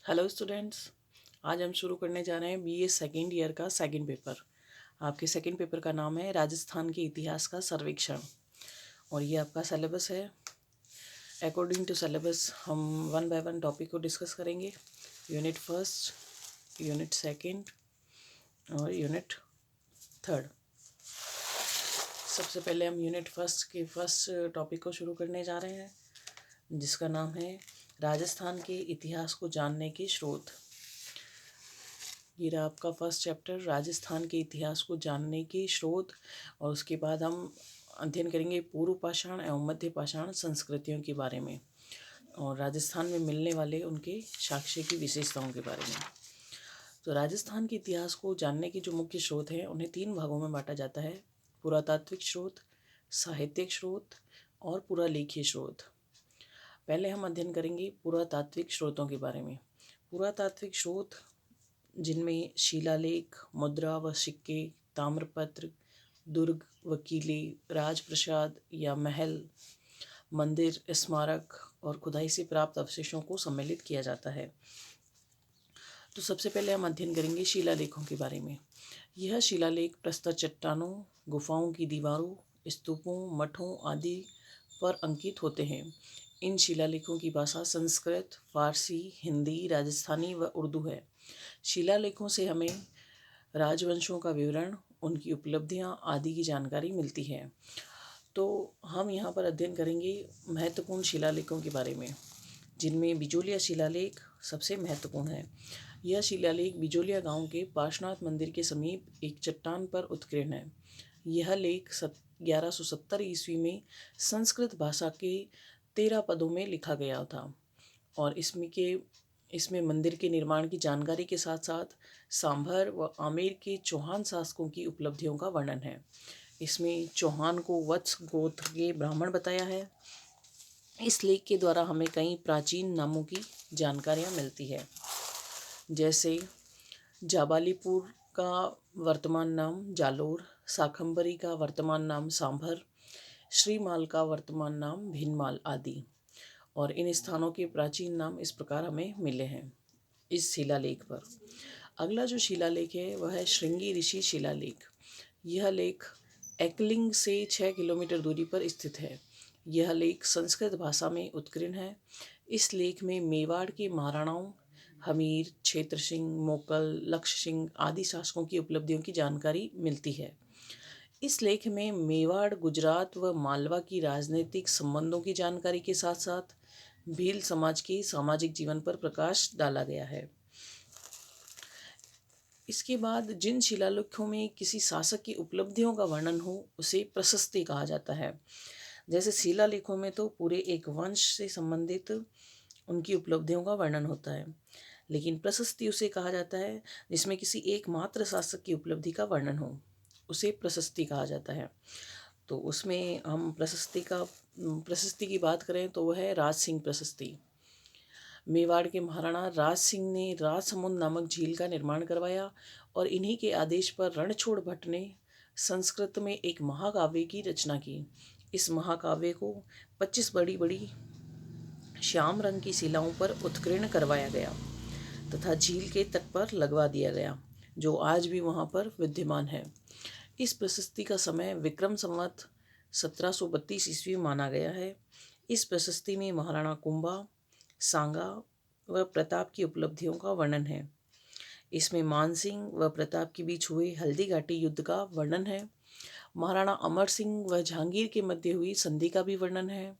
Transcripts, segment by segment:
Hello students. आज हम शुरू करने जा रहे हैं बीए सेकेंड ईयर का सेकंड पेपर। आपके सेकंड पेपर का नाम है राजस्थान के इतिहास का सर्वेक्षण और ये आपका सिलेबस है। अकॉर्डिंग टू सिलेबस हम वन बाय वन टॉपिक को डिस्कस करेंगे। यूनिट फर्स्ट, यूनिट सेकंड और यूनिट थर्ड। सबसे पहले हम यूनिट फर्स्ट के फर्स्ट टॉपिक को शुरू करने जा रहे हैं, जिसका नाम है राजस्थान के इतिहास को जानने के स्रोत। ये रहा आपका फर्स्ट चैप्टर, राजस्थान के इतिहास को जानने के स्रोत। और उसके बाद हम अध्ययन करेंगे पूर्व पाषाण एवं मध्य पाषाण संस्कृतियों के बारे में और राजस्थान में मिलने वाले उनके साक्ष्य की विशेषताओं के बारे में। तो राजस्थान के इतिहास को जानने के जो मुख्य स्रोत हैं उन्हें 3 भागों में बांटा जाता है: पुरातात्विक स्रोत, साहित्यिक स्रोत और पुरालेखीय स्रोत। पहले हम अध्ययन करेंगे पुरातात्विक स्रोतों के बारे में। पुरातात्विक स्रोत जिनमें शिलालेख, मुद्रा व सिक्के, ताम्रपत्र, दुर्ग व किले, राजप्रसाद या महल, मंदिर, स्मारक और खुदाई से प्राप्त अवशेषों को सम्मिलित किया जाता है। तो सबसे पहले हम अध्ययन करेंगे शिलालेखों के बारे में। यह शिलालेख प्रस्तर चट्टानों, गुफाओं की दीवारों, स्तूपों, मठों आदि पर अंकित होते हैं। इन शिलालेखों की भाषा संस्कृत, फारसी, हिंदी, राजस्थानी व उर्दू है। शिलालेखों से हमें राजवंशों का विवरण, उनकी उपलब्धियां आदि की जानकारी मिलती है। तो हम यहाँ पर अध्ययन करेंगे महत्वपूर्ण शिलालेखों के बारे में, जिनमें बिजोलिया शिलालेख सबसे महत्वपूर्ण है। यह शिलालेख बिजोलिया गांव के पार्श्वनाथ मंदिर के समीप एक चट्टान पर उत्कीर्ण है। यह लेख 1170 ईस्वी में संस्कृत भाषा के 13 पदों में लिखा गया था और इसमें मंदिर के निर्माण की जानकारी के साथ साथ सांभर व आमेर के चौहान शासकों की उपलब्धियों का वर्णन है। इसमें चौहान को वत्स गोत्र के ब्राह्मण बताया है। इस लेख के द्वारा हमें कई प्राचीन नामों की जानकारियाँ मिलती है, जैसे जाबालीपुर का वर्तमान नाम जालोर, शाखंभरी का वर्तमान नाम सांभर, श्रीमाल का वर्तमान नाम भीनमाल आदि। और इन स्थानों के प्राचीन नाम इस प्रकार हमें मिले हैं इस शिलालेख पर। अगला जो शिलालेख है वह है श्रृंगी ऋषि शिलालेख। यह लेख एकलिंग से 6 किलोमीटर दूरी पर स्थित है। यह लेख संस्कृत भाषा में उत्कीर्ण है। इस लेख में मेवाड़ के महाराणाओं हमीर, क्षेत्र सिंह, मोकल, लक्ष्य सिंह आदि शासकों की उपलब्धियों की जानकारी मिलती है। इस लेख में मेवाड़, गुजरात व मालवा की राजनीतिक संबंधों की जानकारी के साथ साथ भील समाज के सामाजिक जीवन पर प्रकाश डाला गया है। इसके बाद जिन शिलालेखों में किसी शासक की उपलब्धियों का वर्णन हो उसे प्रशस्ति कहा जाता है। जैसे शिलालेखों में तो पूरे एक वंश से संबंधित उनकी उपलब्धियों का वर्णन होता है, लेकिन प्रशस्ति उसे कहा जाता है जिसमें किसी एकमात्र शासक की उपलब्धि का वर्णन हो, उसे प्रशस्ति कहा जाता है। तो उसमें हम प्रशस्ति की बात करें तो वह है राज सिंह प्रशस्ति। मेवाड़ के महाराणा राज सिंह ने राजसमुंद नामक झील का निर्माण करवाया और इन्हीं के आदेश पर रणछोड़ भट्ट ने संस्कृत में एक महाकाव्य की रचना की। इस महाकाव्य को 25 बड़ी बड़ी श्याम रंग की शिलाओं पर उत्कीर्ण करवाया गया तथा झील के तट पर लगवा दिया गया, जो आज भी वहाँ पर विद्यमान है। इस प्रशस्ति का समय विक्रम संवत 1732 ईस्वी माना गया है। इस प्रशस्ति में महाराणा कुंभा, सांगा व प्रताप की उपलब्धियों का वर्णन है। इसमें मानसिंह व प्रताप के बीच हुए हल्दी घाटी युद्ध का वर्णन है। महाराणा अमर सिंह व जहांगीर के मध्य हुई संधि का भी वर्णन है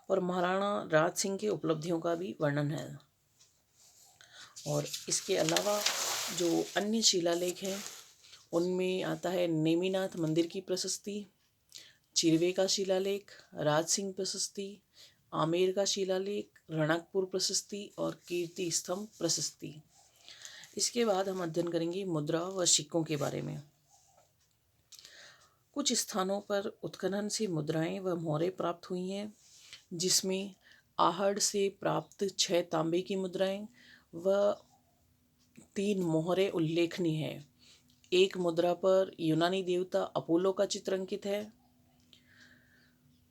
और महाराणा राज सिंह के उपलब्धियों का भी वर्णन है। और इसके अलावा जो अन्य शिलालेख हैं उनमें आता है नेमिनाथ मंदिर की प्रशस्ति, चिरवे का शिलालेख, राज सिंह प्रशस्ति, आमेर का शिलालेख, रणकपुर प्रशस्ति और कीर्ति स्तंभ प्रशस्ति। इसके बाद हम अध्ययन करेंगे मुद्रा व सिक्कों के बारे में। कुछ स्थानों पर उत्खनन से मुद्राएं व मोहरें प्राप्त हुई हैं, जिसमें आहड़ से प्राप्त 6 तांबे की मुद्राएं व 3 मोहरें उल्लेखनीय हैं। एक मुद्रा पर यूनानी देवता अपोलो का चित्र अंकित है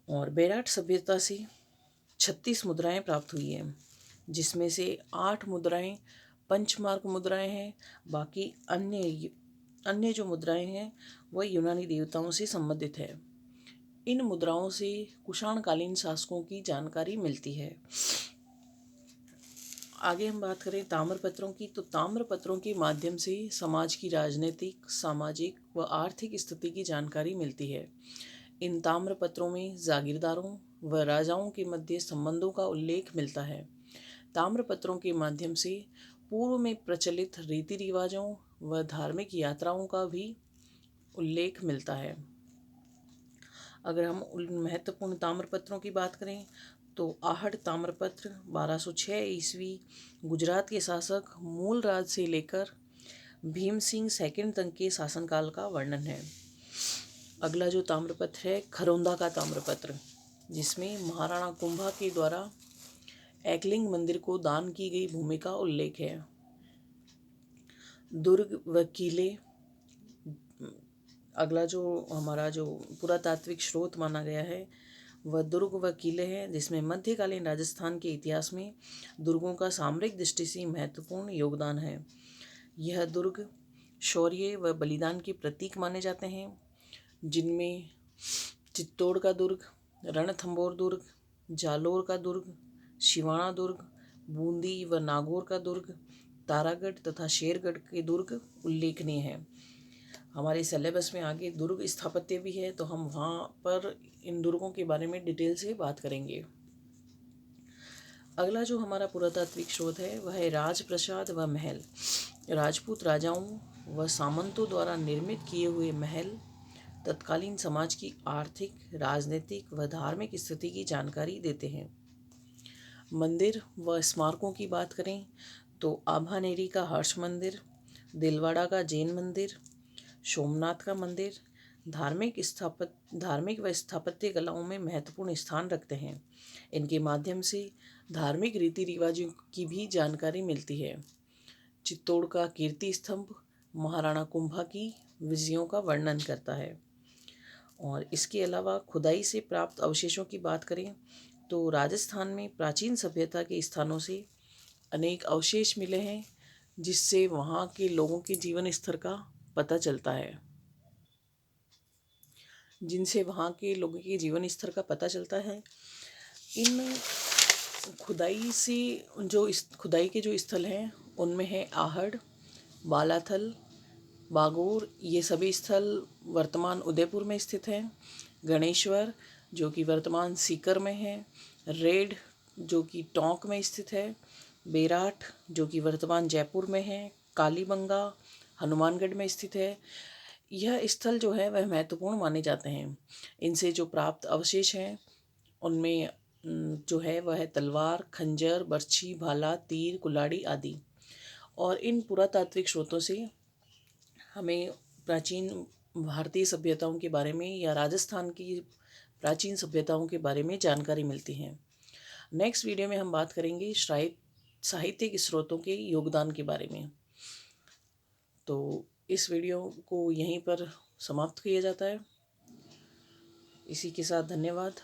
और बेराट सभ्यता से 36 मुद्राएं प्राप्त हुई हैं। जिसमें से 8 मुद्राएं पंचमार्क मुद्राएं हैं। बाकी अन्य जो मुद्राएं हैं वह यूनानी देवताओं से संबंधित है। इन मुद्राओं से कुषाणकालीन शासकों की जानकारी मिलती है। आगे हम बात करें ताम्रपत्रों की, तो ताम्रपत्रों के माध्यम से समाज की राजनीतिक, सामाजिक व आर्थिक स्थिति की जानकारी मिलती है। इन ताम्रपत्रों में जागीरदारों व राजाओं के मध्य संबंधों का उल्लेख मिलता है। ताम्रपत्रों के माध्यम से पूर्व में प्रचलित रीति रिवाजों व धार्मिक यात्राओं का भी उल्लेख मिलता है। अगर हम उन महत्वपूर्ण ताम्रपत्रों की बात करें तो आहट ताम्रपत्र 1206 ईस्वी गुजरात के शासक मूलराज से लेकर भीम सिंह सेकंड तक के शासनकाल का वर्णन है। अगला जो ताम्रपत्र है खरौंदा का ताम्रपत्र, जिसमें महाराणा कुंभा के द्वारा एकलिंग मंदिर को दान की गई भूमि का उल्लेख है। दुर्ग व किले, अगला जो हमारा जो पुरातात्विक स्रोत माना गया है वह दुर्ग व किले हैं, जिसमें मध्यकालीन राजस्थान के इतिहास में दुर्गों का सामरिक दृष्टि से महत्वपूर्ण योगदान है। यह दुर्ग शौर्य व बलिदान के प्रतीक माने जाते हैं, जिनमें चित्तौड़ का दुर्ग, रणथंभौर दुर्ग, जालोर का दुर्ग, शिवाणा दुर्ग, बूंदी व नागौर का दुर्ग, तारागढ़ तथा शेरगढ़ के दुर्ग उल्लेखनीय हैं। हमारे सिलेबस में आगे दुर्ग स्थापत्य भी है, तो हम वहाँ पर इन दुर्गों के बारे में डिटेल से बात करेंगे। अगला जो हमारा पुरातात्विक स्रोत है वह है राजप्रसाद व महल। राजपूत राजाओं व सामंतों द्वारा निर्मित किए हुए महल तत्कालीन समाज की आर्थिक, राजनीतिक व धार्मिक स्थिति की जानकारी देते हैं। मंदिर व स्मारकों की बात करें तो आभानेरी का हर्ष मंदिर, दिलवाड़ा का जैन मंदिर, सोमनाथ का मंदिर धार्मिक व स्थापत्य कलाओं में महत्वपूर्ण स्थान रखते हैं। इनके माध्यम से धार्मिक रीति रिवाजों की भी जानकारी मिलती है। चित्तौड़ का कीर्ति स्तंभ महाराणा कुंभा की विजयों का वर्णन करता है। और इसके अलावा खुदाई से प्राप्त अवशेषों की बात करें तो राजस्थान में प्राचीन सभ्यता के स्थानों से अनेक अवशेष मिले हैं, जिससे वहाँ के लोगों के जीवन स्तर का पता चलता है। जिनसे वहाँ के लोगों के जीवन स्तर का पता चलता है। इन खुदाई से खुदाई के जो स्थल हैं उनमें है आहड़, बालाथल, बागोर, ये सभी स्थल वर्तमान उदयपुर में स्थित हैं। गणेश्वर जो कि वर्तमान सीकर में है, रेड जो कि टोंक में स्थित है, बेराठ जो कि वर्तमान जयपुर में है, कालीबंगा हनुमानगढ़ में स्थित है। यह स्थल जो है वह महत्वपूर्ण माने जाते हैं। इनसे जो प्राप्त अवशेष हैं उनमें जो है वह है तलवार, खंजर, बर्छी, भाला, तीर, कुल्हाड़ी आदि। और इन पुरातात्विक स्रोतों से हमें प्राचीन भारतीय सभ्यताओं के बारे में या राजस्थान की प्राचीन सभ्यताओं के बारे में जानकारी मिलती है। नेक्स्ट वीडियो में हम बात करेंगे साहित्यिक स्रोतों के योगदान के बारे में। तो इस वीडियो को यहीं पर समाप्त किया जाता है। इसी के साथ धन्यवाद।